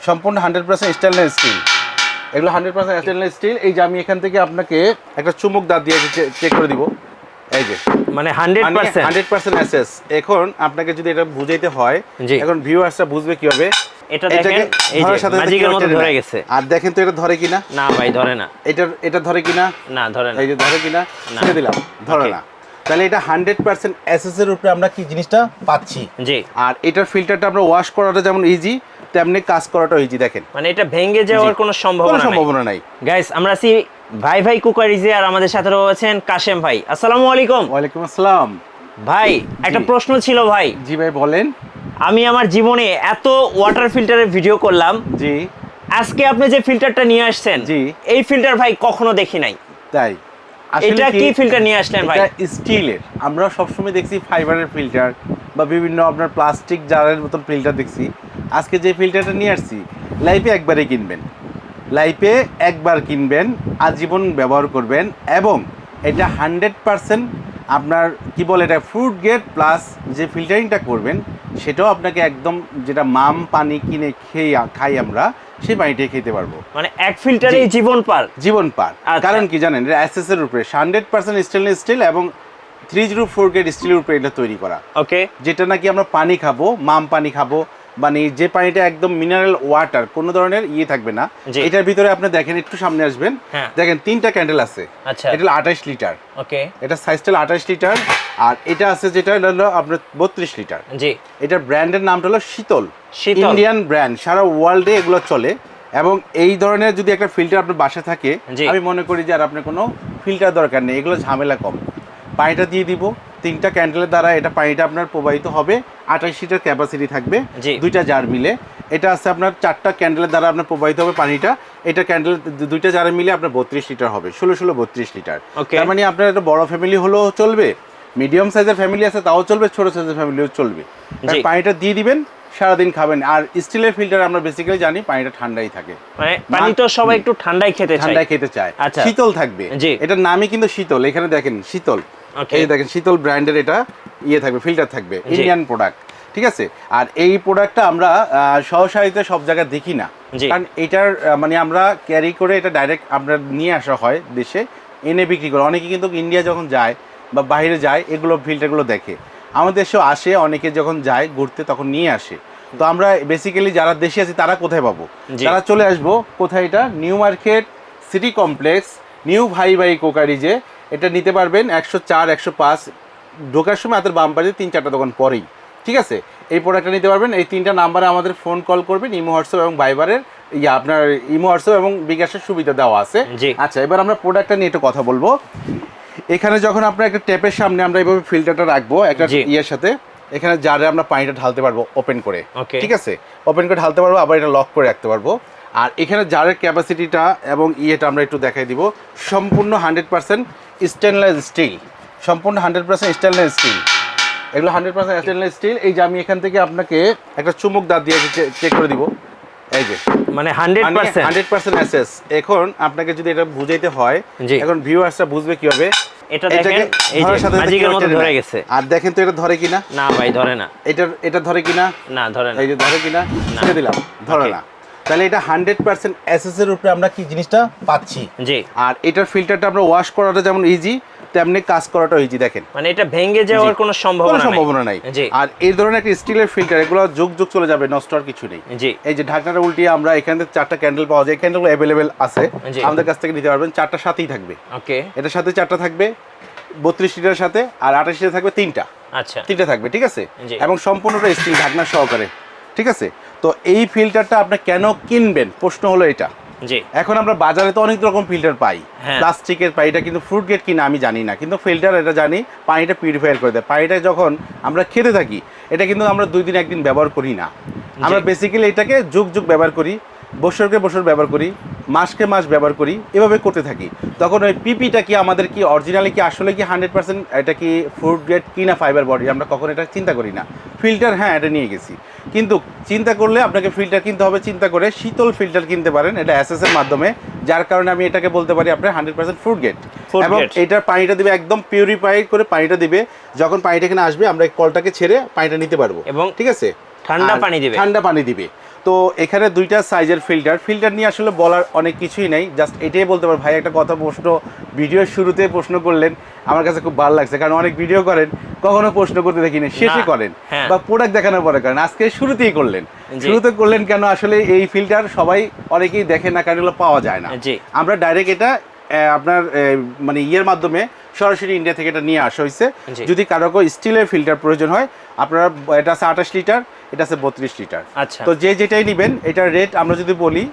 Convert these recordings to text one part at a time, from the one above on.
সম্পূর্ণ 100% stainless steel. এগুলো 100% stainless steel. এই যে আমি এখান থেকে আপনাকে একটা চুমুক দাঁত দিয়ে চেক করে দিব। এই যে মানে 100% এসএস। এখন আপনাকে যদি এটা বুঝাইতে হয়, এখন ভিউয়ার্সরা বুঝবে কিভাবে। এটা দেখেন এই যে ম্যাজিকের মতো ধরে গেছে। আর দেখেন তো এটা ধরে কিনা। না ভাই ধরে না। এটা ধরে কিনা। না ধরে না। এই যে ধরে কিনা, ছেড়ে দিলাম, ধরে না। তাহলে এটা 100% এসএস এর উপরে আমরা কি জিনিসটা পাচ্ছি। জি। আর এটার ফিল্টারটা আমরা ওয়াশ করাটা যেমন ইজি, তেমনি কাজ করাটাও ইজি। দেখেন মানে এটা ভেঙে যাওয়ার কোনো সম্ভাবনা নাই। গাইস আমরা আছি ভাই ভাই কুকারিজে, আর আমাদের সাথে রয়েছেন কাশেম ভাই। আসসালামু আলাইকুম। ওয়ালাইকুম আসসালাম। ভাই একটা প্রশ্ন ছিল ভাই। জি ভাই বলেন। আমি আমার জীবনে এত ওয়াটার ফিল্টারের ভিডিও করলাম, জি, আজকে আপনি যে ফিল্টারটা নিয়ে আসছেন, জি, এই ফিল্টার ভাই কখনো দেখি নাই। তাই এটা কি ফিল্টার নিয়ে আসলেন ভাই? এটা স্টিলের। আমরা সবসময় দেখছি ফাইবারের ফিল্টার বা বিভিন্ন আপনার প্লাস্টিক জারের মতন ফিল্টার দেখছি। আজকে যে ফিল্টারটা নিয়ে আসছি, লাইফে একবারই কিনবেন, লাইফে একবার কিনবেন, আজীবন ব্যবহার করবেন। এবং এটা 100% আপনার কি বলে, এটা ফ্রুট গ্রেড প্লাস যে ফিল্টারিংটা করবেন সেটাও আপনাকে একদম যেটা মাম পানি কিনে খাই আমরা, সেই পানিটাই খেতে পারবো। মানে এক ফিল্টারে জীবন পার। কারণ কি জানেন, এটা এসএস এর উপরে 100% স্টেনলেস স্টিল এবং 304 গ্রেড স্টিলের উপরে এটা তৈরি করা। ওকে। যেটা নাকি আমরা পানি খাবো, মাম পানি খাবো, মানে যে পানিটা একদম মিনারেল ওয়াটার, কোনো ধরনের থাকবে না। এটার ভিতরে আপনি দেখেন, একটু সামনে আসবেন, দেখেন 3টা ক্যান্ডেল আছে। আচ্ছা। এটা হলো 28 লিটার। ওকে। এটা সাইজটা 28 লিটার। আর এটা আছে যেটা হলো আপনার 32 লিটার। জি। এটার ব্র্যান্ডের নামটা হলো শীতল। ইন্ডিয়ান ব্র্যান্ড, সারা ওয়ার্ল্ডে এগুলো চলে। এবং এই ধরনের যদি একটা ফিল্টার আপনার বাসায় থাকে, আমি মনে করি যে আর আপনার কোনো ফিল্টার দরকার নেই, এগুলো ঝামেলা কম। পানিটা দিয়ে দিব, 3টা ক্যান্ডেলের দ্বারা এটা পানিটা আপনার প্রবাহিত হবে। 28 লিটার ক্যাপাসিটি থাকবে, 2টা জার মিলে। এটা আছে আপনার 4টা ক্যান্ডেলের দ্বারা আপনার প্রবাহিত হবে পানিটা। এটা ক্যান্ডেল 2টা জারে মিলে আপনার 32 লিটার হবে, 16 32 লিটার। তার মানে আপনার একটা বড় ফ্যামিলি হলেও চলবে, মিডিয়াম সাইজের ফ্যামিলি আছে তাও চলবে, ছোট সাইজের ফ্যামিলিও চলবে। পানিটা দিয়ে দিবেন, সারাদিন খাবেন। আর স্টিলের ফিল্টার আমরা বেসিক্যালি জানি পানিটা ঠান্ডাই থাকে, মানে পানি তো সবাই একটু ঠান্ডাই খেতে চায়। আচ্ছা, শীতল থাকবে। এটার নামই কিন্তু শীতল। এখানে দেখেন শীতল, এই দেখেন শীতল ব্র্যান্ডের এটা থাকবে, ফিল্টার থাকবে, ইন্ডিয়ান প্রোডাক্ট। ঠিক আছে। আর এই প্রোডাক্টটা আমরা সহসারিতে সব জায়গায় দেখি না, কারণ এটার মানে আমরা ক্যারি করে এটা ডাইরেক্ট আমরা নিয়ে আসা হয় দেশে, এনে বিক্রি করে। অনেকে কিন্তু ইন্ডিয়া যখন যায় বা বাইরে যায়, এগুলো ফিল্টারগুলো দেখে। আমাদের দেশেও আসে, অনেকে যখন যায় ঘুরতে তখন নিয়ে আসে। তো আমরা বেসিক্যালি যারা দেশে আছি তারা কোথায় পাবো? তারা চলে আসবো কোথায়, এটা new market city complex, new ভাই ভাই কোকারিজে। এটা নিতে পারবেন 104 105 ঢোকার সময় হাতের বাম পাশে 3-4টা দোকান পরেই। ঠিক আছে, এই প্রোডাক্টটা নিতে পারবেন। এই 3টা নাম্বারে আমাদের ফোন কল করবেন। ইমো হোয়াটসঅ্যাপ এবং ভাইবারের আপনার ইমো হোয়াটসঅ্যাপ এবং বিকাশের সুবিধা দেওয়া আছে। আচ্ছা, এবার আমরা প্রোডাক্টটা নিয়ে একটু কথা বলবো। এখানে যখন আপনার একটা ট্যাপের সামনে আমরা এইভাবে ফিল্টারটা রাখবো একটা ইয়ের সাথে, এখানে জারে আমরা পানিটা ঢালতে পারবো ওপেন করে। ঠিক আছে, ওপেন করে ঢালতে পারবো, আবার এটা লক করে রাখতে পারবো। আর এখানে জারের ক্যাপাসিটিটা এবং আমরা একটু দেখাই দিব। সম্পূর্ণ 100% স্টেনলেস স্টিল, সম্পূর্ণ 100% স্টেনলেস স্টিল। এগুলো 100% স্টেনলেস স্টিল। এই যে আমি এখান থেকে আপনাকে একটা চুমুক দাঁত দিয়ে চেক করে দিব। এই যে মানে 100% এসএস। এখন আপনাকে যদি এটা বুঝাইতে হয়, এখন ভিউয়ার্সরা বুঝবে কিভাবে। এটা দেখেন এই যে ম্যাজিকের মতো ধরে গেছে। আর দেখেন তো এটা ধরে কিনা। না ভাই ধরে না। এটা ধরে কিনা। না ধরে না। এই যে ধরে কিনা, ছেড়ে দিলাম, ধরে না। তাহলে এটা 100% এসএস এর উপরে আমরা কি জিনিসটা পাচ্ছি। জি। আর এটার ফিল্টারটা আমরা ওয়াশ করাটা যেমন ইজি, তেমনি কাজ করাটাও ইজি। দেখেন মানে এটা ভেঙে যাওয়ার কোনো সম্ভাবনা নাই। আর এই ধরনের একটা স্টিলের ফিল্টার, এগুলো যুগ চলে যাবে, নষ্ট আর কিছু নেই। এই যে ঢাকনাটা উল্টিয়ে আমরা এখান থেকে 4টা ক্যান্ডেল পাওয়া যায়, ক্যান্ডেলগুলো অ্যাভেলেবেল আছে, আমাদের কাছ থেকে নিতে পারবেন। 4টা সাথেই থাকবে। ওকে। এটার সাথে 4টা থাকবে, 32 লিটারের সাথে। আর 28 লিটার থাকবে 3টা। আচ্ছা, 3টা থাকবে। ঠিক আছে, এবং সম্পূর্ণটা স্টিল ঢাকনা সহকারে। ঠিক আছে, তো এই ফিল্টারটা আপনি কেন কিনবেন, প্রশ্ন হলো এটা। এখন আমরা বাজারে তো অনেক রকম ফিল্টার পাই, প্লাস্টিকের পাই, এটা কিন্তু ফ্রুট গ্রেড কিনা আমি জানি না, কিন্তু ফিল্টার এটা জানি পানিটা পিউরিফায়ার করে দেয়। পানিটা যখন আমরা খেতে থাকি, এটা কিন্তু আমরা 2 দিন 1 দিন ব্যবহার করি না। আমরা বেসিক্যালি এটাকে যুগ ব্যবহার করি, বছরকে বছর ব্যবহার করি, মাসকে মাস ব্যবহার করি, এভাবে করতে থাকি। তখন ওই পিপিটা কি আমাদের কি অরিজিনালি কি আসলে কি 100% এটা কি ফ্রুট গ্রেড কি না ফাইবার বডি, আমরা কখন এটা চিন্তা করি না। ফিল্টার হ্যাঁ এটা নিয়ে গেছি, কিন্তু চিন্তা করলে আপনাকে ফিল্টার কিনতে হবে। চিন্তা করে শীতল ফিল্টার কিনতে পারেন, এটা এসএস এর মাধ্যমে, যার কারণে আমি এটাকে বলতে পারি আপনার 100% ফ্রুট গ্রেড। এবং এটার পানিটা দিবে একদম পিউরিফাই করে পানিটা দিবে। যখন পানিটা এখানে আসবে আমরা কলটাকে ছেড়ে পানিটা নিতে পারবো। এবং ঠিক আছে, ঠান্ডা পানি দিবে। ঠান্ডা পানি দিবে। তো এখানে দুইটা সাইজের ফিল্টার নিয়ে আসলে বলার অনেক কিছুই নেই, জাস্ট এটাই বলতে পারো ভাই একটা কথা প্রশ্ন ভিডিওর শুরুতে প্রশ্ন করলেন, আমার কাছে খুব ভালো লাগছে, কারণ অনেক ভিডিও করেন কখনো প্রশ্ন করতে দেখিনি, শেষে করেন বা প্রোডাক্ট দেখানোর পরে করেন, আজকে শুরুতেই করলেন। শুরুতে করলেন কেন? আসলে এই ফিল্টার সবাই অনেকেই দেখে না, কারণ এগুলো পাওয়া যায় না। আমরা ডাইরেক্ট এটা আপনার মানে ইয়ের মাধ্যমে সরাসরি ইন্ডিয়া থেকে এটা নিয়ে আসা হয়েছে। যদি কারো স্টিলের ফিল্টার প্রয়োজন হয়, আপনারা এটা আছে 28 লিটার, এটা আছে 32 লিটার। তো যে যেটাই নেবেন, এটার রেট আমরা যদি বলি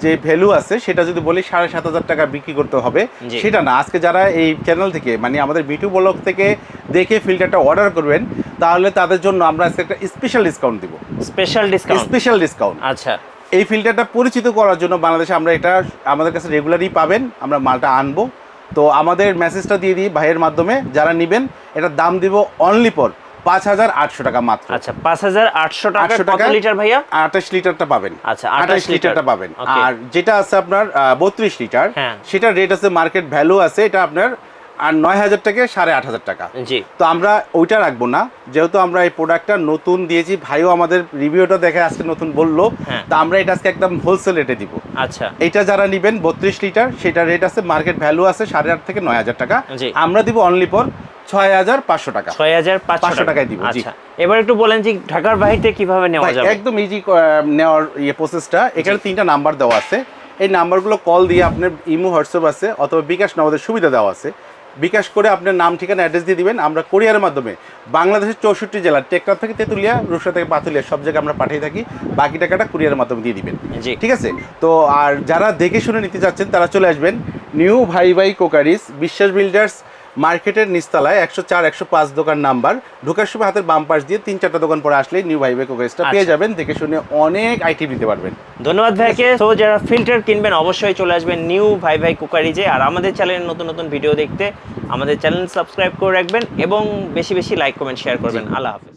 যে ভ্যালু আছে, সেটা যদি বলি 7,500 টাকা বিক্রি করতে হবে, সেটা না। আজকে যারা এই চ্যানেল থেকে মানে আমাদের বিটু ব্লগ থেকে দেখে ফিল্টারটা অর্ডার করবেন, তাহলে তাদের জন্য আমরা আজকে একটা স্পেশাল ডিসকাউন্ট দিব। Special discount. আচ্ছা, এই ফিল্টারটা পরিচিত করার জন্য বাংলাদেশে আমরা এটা আমাদের কাছে রেগুলারই পাবেন, আমরা মালটা আনবো। তো আমাদের মেসেজটা দিয়ে দিই ভাইয়ের মাধ্যমে, যারা নেবেন এটার দাম দিব অনলি ফর 5,800 টাকা মাত্র। আচ্ছা, 5,800 টাকা। কত লিটার ভাইয়া? 28 লিটারটা পাবেন। আচ্ছা, 28 লিটারটা পাবেন। আর যেটা আছে আপনার 32 লিটার, সেটার রেট আছে, মার্কেট ভ্যালু আছে এটা আপনার আর 9,000 থেকে 8,500 টাকা। তো আমরা ওইটা রাখবো না, যেহেতু আমরা এই প্রোডাক্টটা নতুন দিয়েছি, ভাইও আমাদের রিভিউটা দেখে আজকে নতুন বললো, তো আমরা এটা আজকে একদম হোলসেল রেটে দিব। আচ্ছা, এটা যারা নেবেন 32 লিটার, সেটার রেট আছে, মার্কেট ভ্যালু আছে 8,500 থেকে 9,000 টাকা। আমরা দিব অনলি ফর 6,500 টাকা। 6,500 টাকায় দিব। আচ্ছা, এবার একটু বলেন যে ঢাকার বাইরে কিভাবে নেওয়া যাবে? একদম ইজি নেওয়ার প্রসেসটা, এখানে 3টা নাম্বার দেওয়া আছে। এই নাম্বারগুলো কল দিয়ে আপনার ইমো, হোয়াটসঅ্যাপ আছে, অথবা বিকাশ নামাদের সুবিধা দেওয়া আছে। বিকাশ করে আপনার নাম, ঠিকানা, অ্যাড্রেস দিয়ে দিবেন, আমরা কুরিয়ারের মাধ্যমে বাংলাদেশের 64 জেলা, টেকনাফ থেকে তেঁতুলিয়া, রূপসা থেকে পাতুলিয়া, সব জায়গায় আমরা পাঠিয়ে থাকি। বাকি টাকাটা কুরিয়ারের মাধ্যমে দিয়ে দিবেন, ঠিক আছে? তো আর যারা দেখে শুনে নিতে চাচ্ছেন, তারা চলে আসবেন নিউ ভাই কোকারিজ, বিশ্বাস বিল্ডার্স মার্কেটের নিচতলায় 104, 105 দোকান নাম্বার। ঢোকার সময় হাতের বাম পাশ দিয়ে 3-4টা দোকান পরে আসলেই নিউ ভাই কোকারিজটা পেয়ে যাবেন। দেখে শুনে অনেক আইটেম নিতে পারবেন। ধন্যবাদ ভাইকে। তো যারা ফিল্টার কিনবেন অবশ্যই চলে আসবেন নিউ ভাই কোকারিজে। আর আমাদের চ্যানেলের নতুন নতুন ভিডিও দেখতে আমাদের চ্যানেল সাবস্ক্রাইব করে রাখবেন এবং বেশি বেশি লাইক, কমেন্ট, শেয়ার করবেন। আল্লাহ হাফেজ।